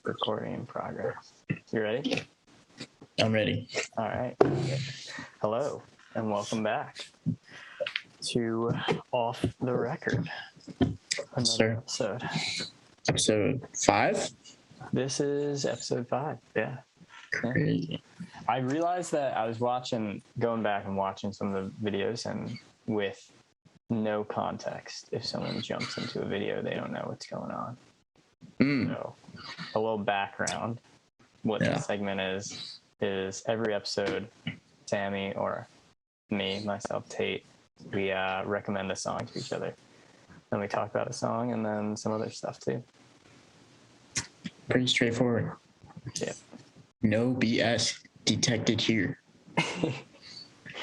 Recording in progress. You ready? I'm ready. All right. Hello, and welcome back to Off the Record. Another episode. Episode 5? This is episode 5. Yeah. Crazy. I realized that I was going back and watching some of the videos, and with no context, if someone jumps into a video, they don't know what's going on. So, a little background. What this segment is every episode, Sammy or me, myself, Tate, we recommend a song to each other. Then we talk about a song and then some other stuff too. Pretty straightforward. Yeah. No BS detected here.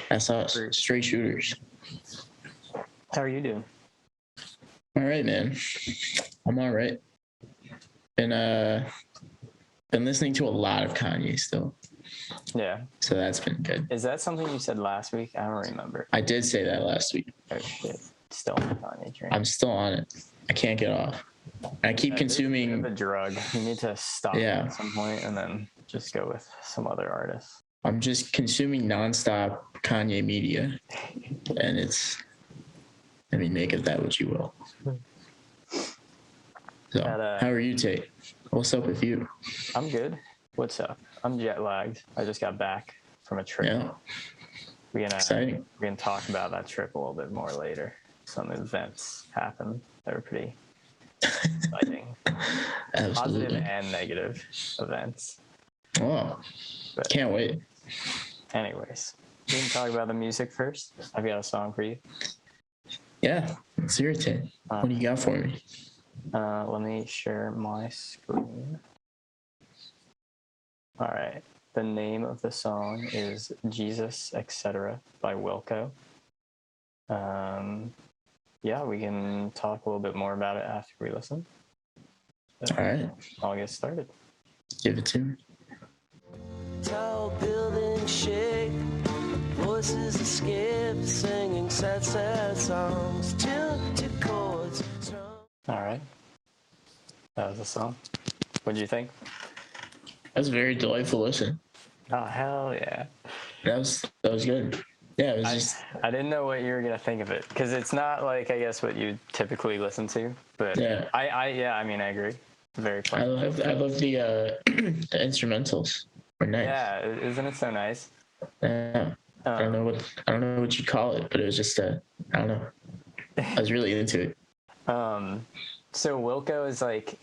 That's us, straight shooters. How are you doing? All right, man. I'm all right. Been listening to a lot of Kanye still. Yeah. So that's been good. Is that something you said last week? I don't remember. I did say that last week. Oh shit. Still on the Kanye train. I'm still on it. I can't get off. I keep consuming. It's a drug. You need to stop at some point and then just go with some other artists. I'm just consuming nonstop Kanye media, and make of that what you will. So, how are you, Tate? What's up with you? I'm good. What's up? I'm jet lagged. I just got back from a trip. Yeah. We're gonna talk about that trip a little bit more later. Some events happened that were pretty exciting. Positive and negative events. Oh, can't wait. Anyways, we can talk about the music first. I've got a song for you. Yeah, let's hear it, Tate. What do you got for me? Let me share my screen. All right. The name of the song is Jesus, Etc. by Wilco. Yeah, we can talk a little bit more about it after we listen. All right. I'll get started. Give it to me. Tall buildings shake, voices escape, singing sad, sad songs, tuned to chords. All right. That was the song. What did you think? That was a very delightful listen. Oh, hell yeah. That was good. Yeah, it was I didn't know what you were going to think of it, because it's not like, I guess, what you typically listen to, but yeah. I agree. Very fun. I love the instrumentals. Were nice. Yeah, isn't it so nice? Yeah. I don't know what you call it, but it was just I don't know. I was really into it. So Wilco is like,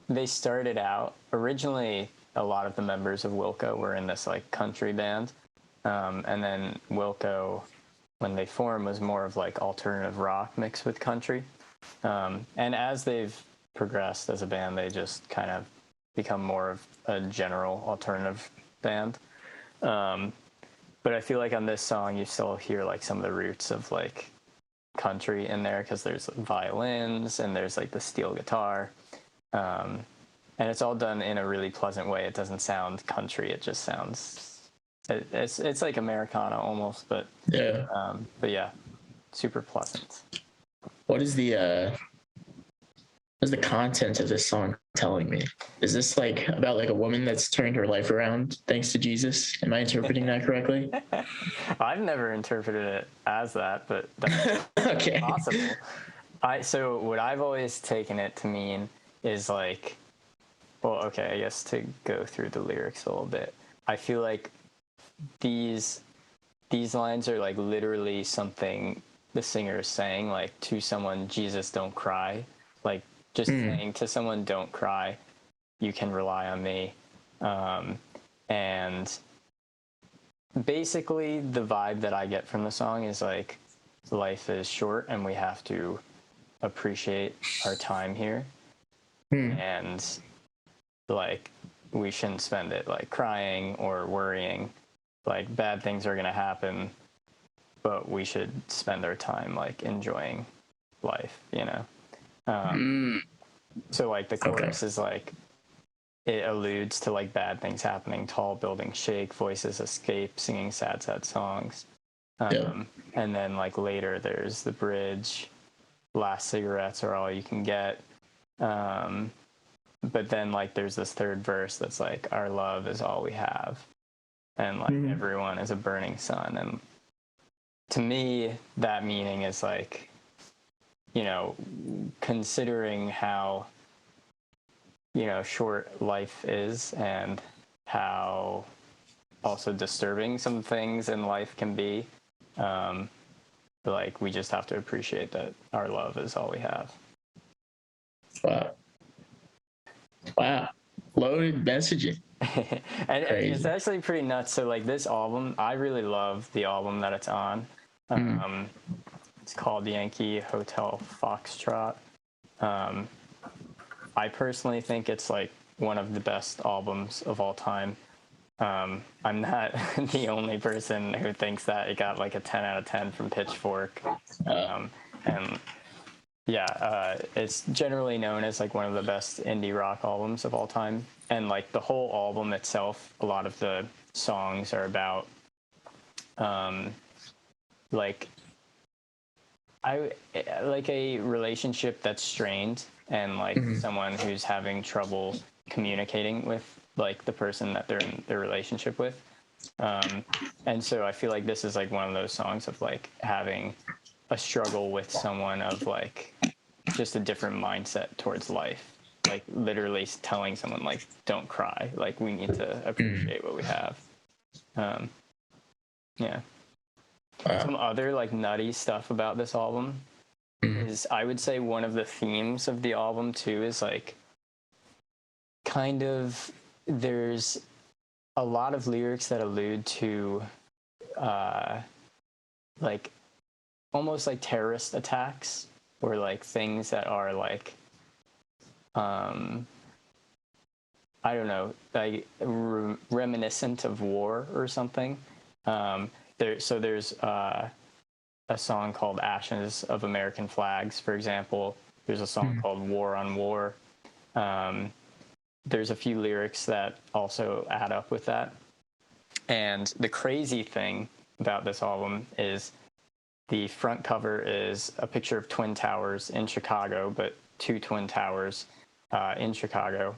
they started out originally. A lot of the members of Wilco were in this like country band, and then Wilco, when they formed, was more of like alternative rock mixed with country. And as they've progressed as a band, they just kind of become more of a general alternative band. But I feel like on this song, you still hear like some of the roots of like country in there, because there's violins and there's like the steel guitar. And it's all done in a really pleasant way. It doesn't sound country. It just sounds, it's like Americana almost, but yeah, super pleasant. What is the content of this song telling me? Is this like about like a woman that's turned her life around thanks to Jesus? Am I interpreting that correctly? I've never interpreted it as that, but that's okay. Possible. So what I've always taken it to mean is like, well, okay, I guess to go through the lyrics a little bit, I feel like these lines are like literally something the singer is saying, like to someone, Jesus, don't cry. Like just saying to someone, don't cry, you can rely on me. And basically the vibe that I get from the song is like, life is short and we have to appreciate our time here. And like, we shouldn't spend it like crying or worrying. Like, bad things are going to happen, but we should spend our time like enjoying life, you know? So like the chorus is like, it alludes to like bad things happening, tall buildings shake, voices escape, singing sad, sad songs. And then like later there's the bridge, last cigarettes are all you can get. but then like there's this third verse that's like, our love is all we have, and like everyone is a burning sun. And to me, that meaning is like, you know, considering how, you know, short life is, and how also disturbing some things in life can be, like we just have to appreciate that our love is all we have. Wow. Loaded messaging. And it's actually pretty nuts. So like this album, I really love the album that it's on. It's called Yankee Hotel Foxtrot. I personally think it's like one of the best albums of all time. I'm not the only person who thinks that. It got like a 10 out of 10 from Pitchfork. And yeah, it's generally known as like one of the best indie rock albums of all time. And like the whole album itself, a lot of the songs are about like a relationship that's strained, and like someone who's having trouble communicating with like the person that they're in their relationship with. And so I feel like this is like one of those songs of like having a struggle with someone, of like just a different mindset towards life, like literally telling someone like, don't cry, like we need to appreciate what we have. Yeah. Some other like nutty stuff about this album is, I would say one of the themes of the album too is like kind of, there's a lot of lyrics that allude to like almost like terrorist attacks, or like things that are like I don't know, like reminiscent of war or something. There's a song called Ashes of American Flags, for example. There's a song called War on War. There's a few lyrics that also add up with that. And the crazy thing about this album is the front cover is a picture of Twin Towers in Chicago, but 2 Twin Towers in Chicago.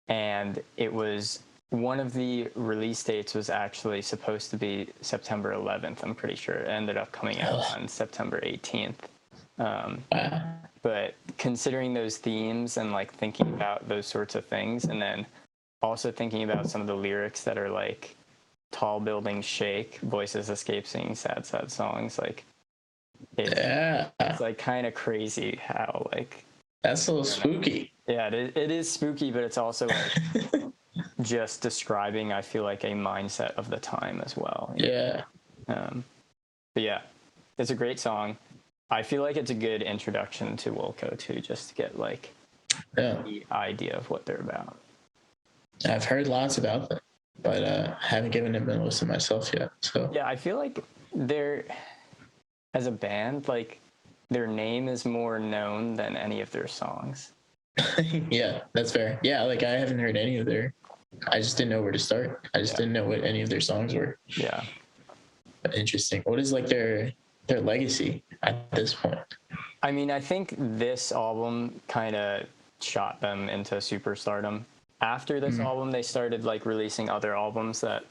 And it was, one of the release dates was actually supposed to be September 11th, I'm pretty sure. It ended up coming out on September 18th. But considering those themes and like thinking about those sorts of things, and then also thinking about some of the lyrics that are like, tall buildings shake, voices escape singing sad, sad songs, like it's like kind of crazy how like, that's a little spooky. Yeah, it is spooky, but it's also like just describing, I feel like, a mindset of the time as well. Yeah. But yeah, it's a great song. I feel like it's a good introduction to Wilco too, just to get like the idea of what they're about. I've heard lots about them, but haven't given them a listen myself yet. So yeah, I feel like they're, as a band, like their name is more known than any of their songs. Yeah, that's fair. Yeah, like I haven't heard any of their, I just didn't know where to start. I just didn't know what any of their songs were. Yeah. But interesting. What is like their legacy at this point? I mean, I think this album kind of shot them into superstardom. After this album, they started like releasing other albums that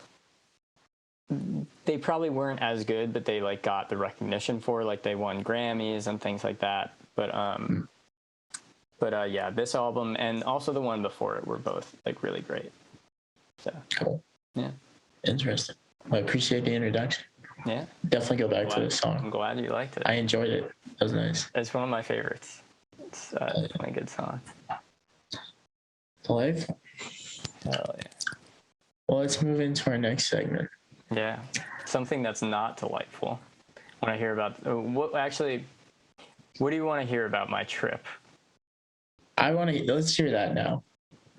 they probably weren't as good, but they like got the recognition for, like they won Grammys and things like that. But yeah, this album and also the one before it were both like really great. So cool. Yeah. Interesting. Well, I appreciate the introduction. Yeah. Definitely go back to this song. I'm glad you liked it. I enjoyed it. That was nice. It's one of my favorites. It's definitely a good song. Delightful. Oh yeah. Well, let's move into our next segment. Yeah. Something that's not delightful. When I hear about what do you want to hear about my trip? Let's hear that now.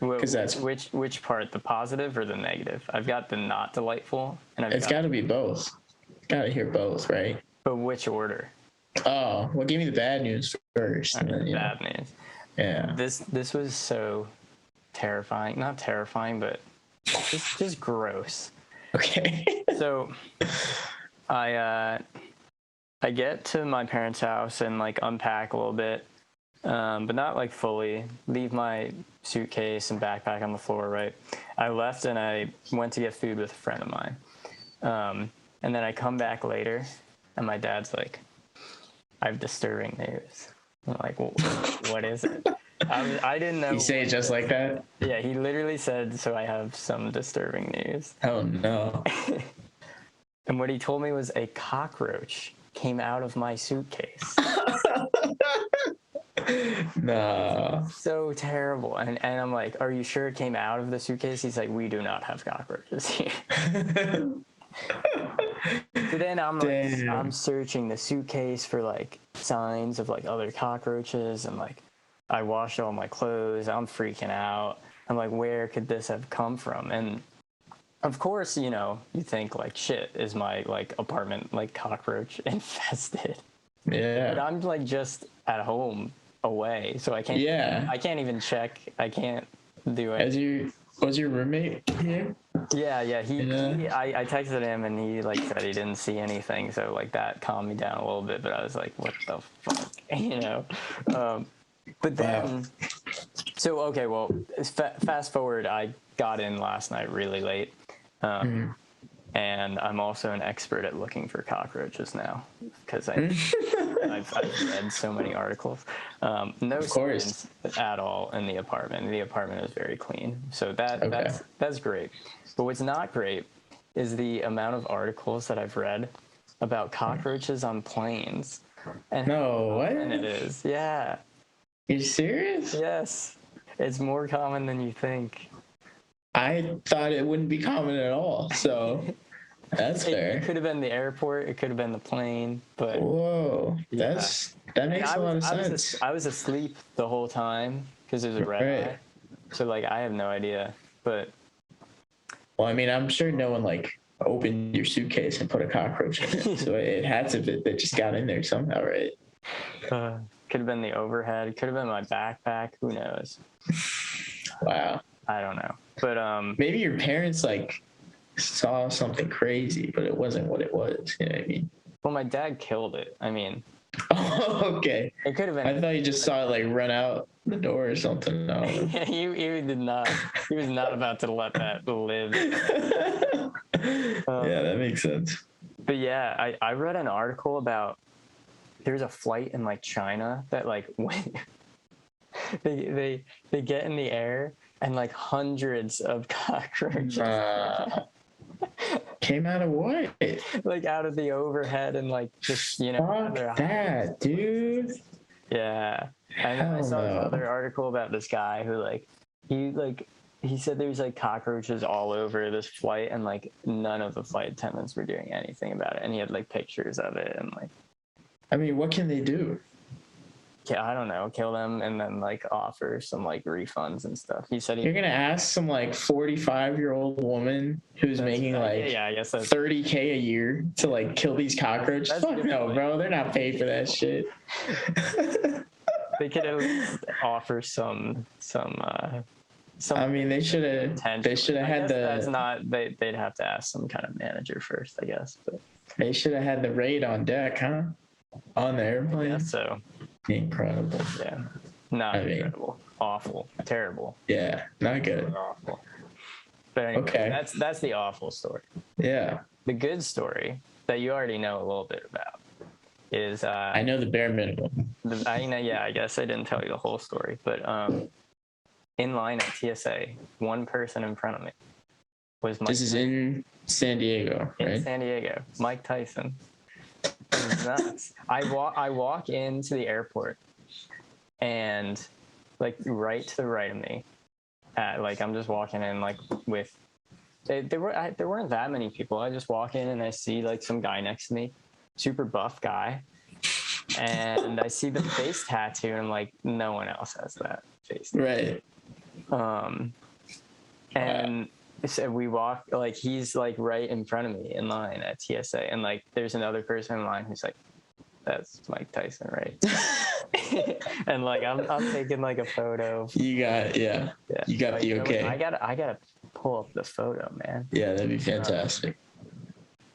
Because that's which part, the positive or the negative? I've got the not delightful, and it's got to be both. Got to hear both, right? But which order? Oh, well, give me the bad news first. And then, bad news. Yeah. This was so terrifying. Not terrifying, but just gross. Okay. So, I get to my parents' house and like unpack a little bit, but not like fully. Leave my suitcase and backpack on the floor, right? I left and I went to get food with a friend of mine. And then I come back later, and my dad's like, I have disturbing news. I'm like, well, what is it? I didn't know. You say it just like that? Yeah, he literally said, so I have some disturbing news. Oh, no. And what he told me was a cockroach came out of my suitcase. No. So terrible. And I'm like, are you sure it came out of the suitcase? He's like, we do not have cockroaches here. So then I'm like, I'm searching the suitcase for like signs of like other cockroaches, and like I washed all my clothes. I'm freaking out. I'm like, where could this have come from? And of course, you know, you think like, shit, is my like apartment like cockroach infested? Yeah. But I'm like just at home away, so I can't. Yeah. I can't even check. I can't do it. Was your roommate here? Yeah. I texted him and he like said he didn't see anything, so like that calmed me down a little bit. But I was like, what the fuck, you know? But then, so okay, well, fast forward. I got in last night really late, and I'm also an expert at looking for cockroaches now because I've read so many articles. No signs at all in the apartment. The apartment is very clean, so that's great. But what's not great is the amount of articles that I've read about cockroaches on planes. And what? And it is, yeah. You serious? Yes, it's more common than you think. I thought it wouldn't be common at all, so that's fair. It could have been the airport, it could have been the plane, but whoa, yeah. that makes a lot of sense. I was asleep the whole time because there's a red eye, so like I have no idea. But well, I mean, I'm sure no one like opened your suitcase and put a cockroach in it, so it had to be that just got in there somehow, right? Could have been the overhead, could have been my backpack, who knows? Wow. I don't know. But maybe your parents like saw something crazy, but it wasn't what it was. You know what I mean? Well, my dad killed it. I mean. Oh, okay. It could have been. I thought you just saw it like run out the door or something. No. he did not. He was not about to let that live. Yeah, that makes sense. But yeah, I read an article about there's a flight in like China that like when they get in the air and like hundreds of cockroaches came out of what? Like out of the overhead and like just, you know. Fuck that, dude. Yeah. And I saw another article about this guy who he said there's like cockroaches all over this flight and like none of the flight attendants were doing anything about it. And he had like pictures of it and like. I mean, what can they do? Yeah, I don't know, kill them and then like offer some like refunds and stuff. He said you're gonna ask some like 45-year-old woman who's making like I guess that's $30,000 a year to like kill these cockroaches. Fuck no, bro, they're not paid for that shit. They could at least offer some. I mean, they should have had the. That's not. They'd have to ask some kind of manager first, I guess. But they should have had the raid on deck, huh? On the airplane. Yeah, so incredible. Yeah, not incredible. Awful. Terrible. Yeah, not good. Awful. But anyway, okay, that's the awful story. Yeah. The good story that you already know a little bit about is I know the bare minimum. I guess I didn't tell you the whole story, but in line at TSA, one person in front of me was Mike. This is in San Diego, right? In San Diego, Mike Tyson. It was nuts. I walk into the airport, and like right to the right of me, like I'm just walking in like with. There weren't that many people. I just walk in and I see like some guy next to me, super buff guy, and I see the face tattoo and I'm like, no one else has that face tattoo. Right. And so we walk, like he's like right in front of me in line at TSA, and like there's another person in line who's like, that's Mike Tyson, right? And like I'm taking like a photo. You got you got the okay. I gotta pull up the photo, man. Yeah, that'd be fantastic.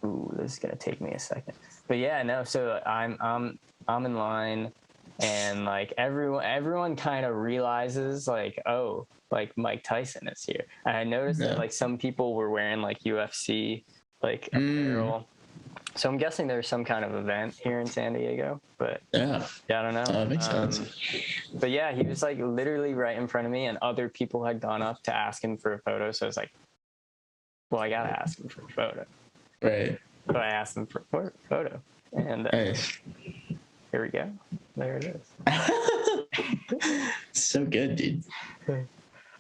Ooh, this is gonna take me a second. But yeah, no. So I'm in line, and like everyone kind of realizes like, oh, like Mike Tyson is here. And I noticed that like some people were wearing like UFC like apparel. So I'm guessing there's some kind of event here in San Diego, but Yeah, I don't know. that makes sense. But yeah, he was like literally right in front of me, and other people had gone up to ask him for a photo. So I was like, well, I gotta ask him for a photo. Right. So I asked him for a photo, and Nice. here we go. There it is. So good, dude.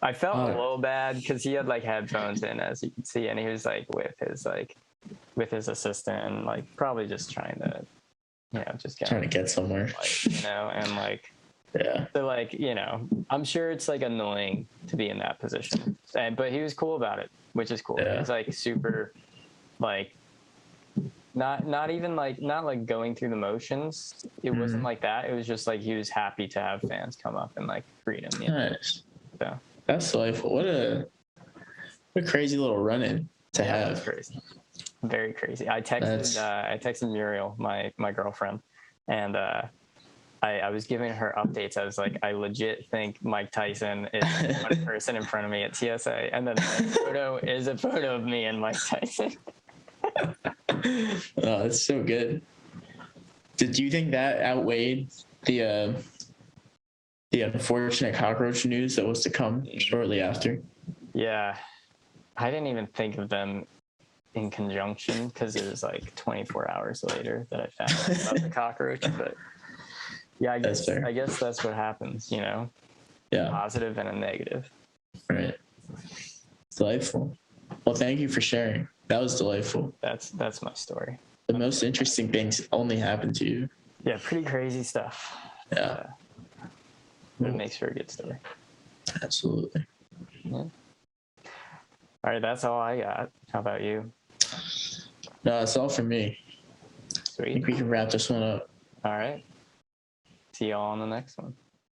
I felt a little bad because he had like headphones in, as you can see, and he was like with his assistant, and like probably just trying to, just trying to get somewhere, like, and like, yeah. So like, I'm sure it's like annoying to be in that position, but he was cool about it, which is cool. Yeah. He was like super, like, not like going through the motions. It wasn't like that. It was just like he was happy to have fans come up and like greet him. Nice. So that's delightful. What a crazy little run-in to have. That's crazy. Very crazy. I texted Muriel, my girlfriend, and I was giving her updates. I was like, I legit think Mike Tyson is one person in front of me at TSA, and then the photo is a photo of me and Mike Tyson. Oh, that's so good. Did you think that outweighed the unfortunate cockroach news that was to come shortly after? Yeah, I didn't even think of them in conjunction because it was like 24 hours later that I found out about the cockroach. But yeah, I guess that's what happens, Yeah. Positive and a negative. Right. Delightful. Well, thank you for sharing. That was delightful. That's my story. The most interesting things only happen to you. Yeah, pretty crazy stuff. Yeah. But it makes for a good story. Absolutely. Yeah. All right, that's all I got. How about you? No, that's all for me. Sweet. I think we can wrap this one up. All right. See y'all on the next one.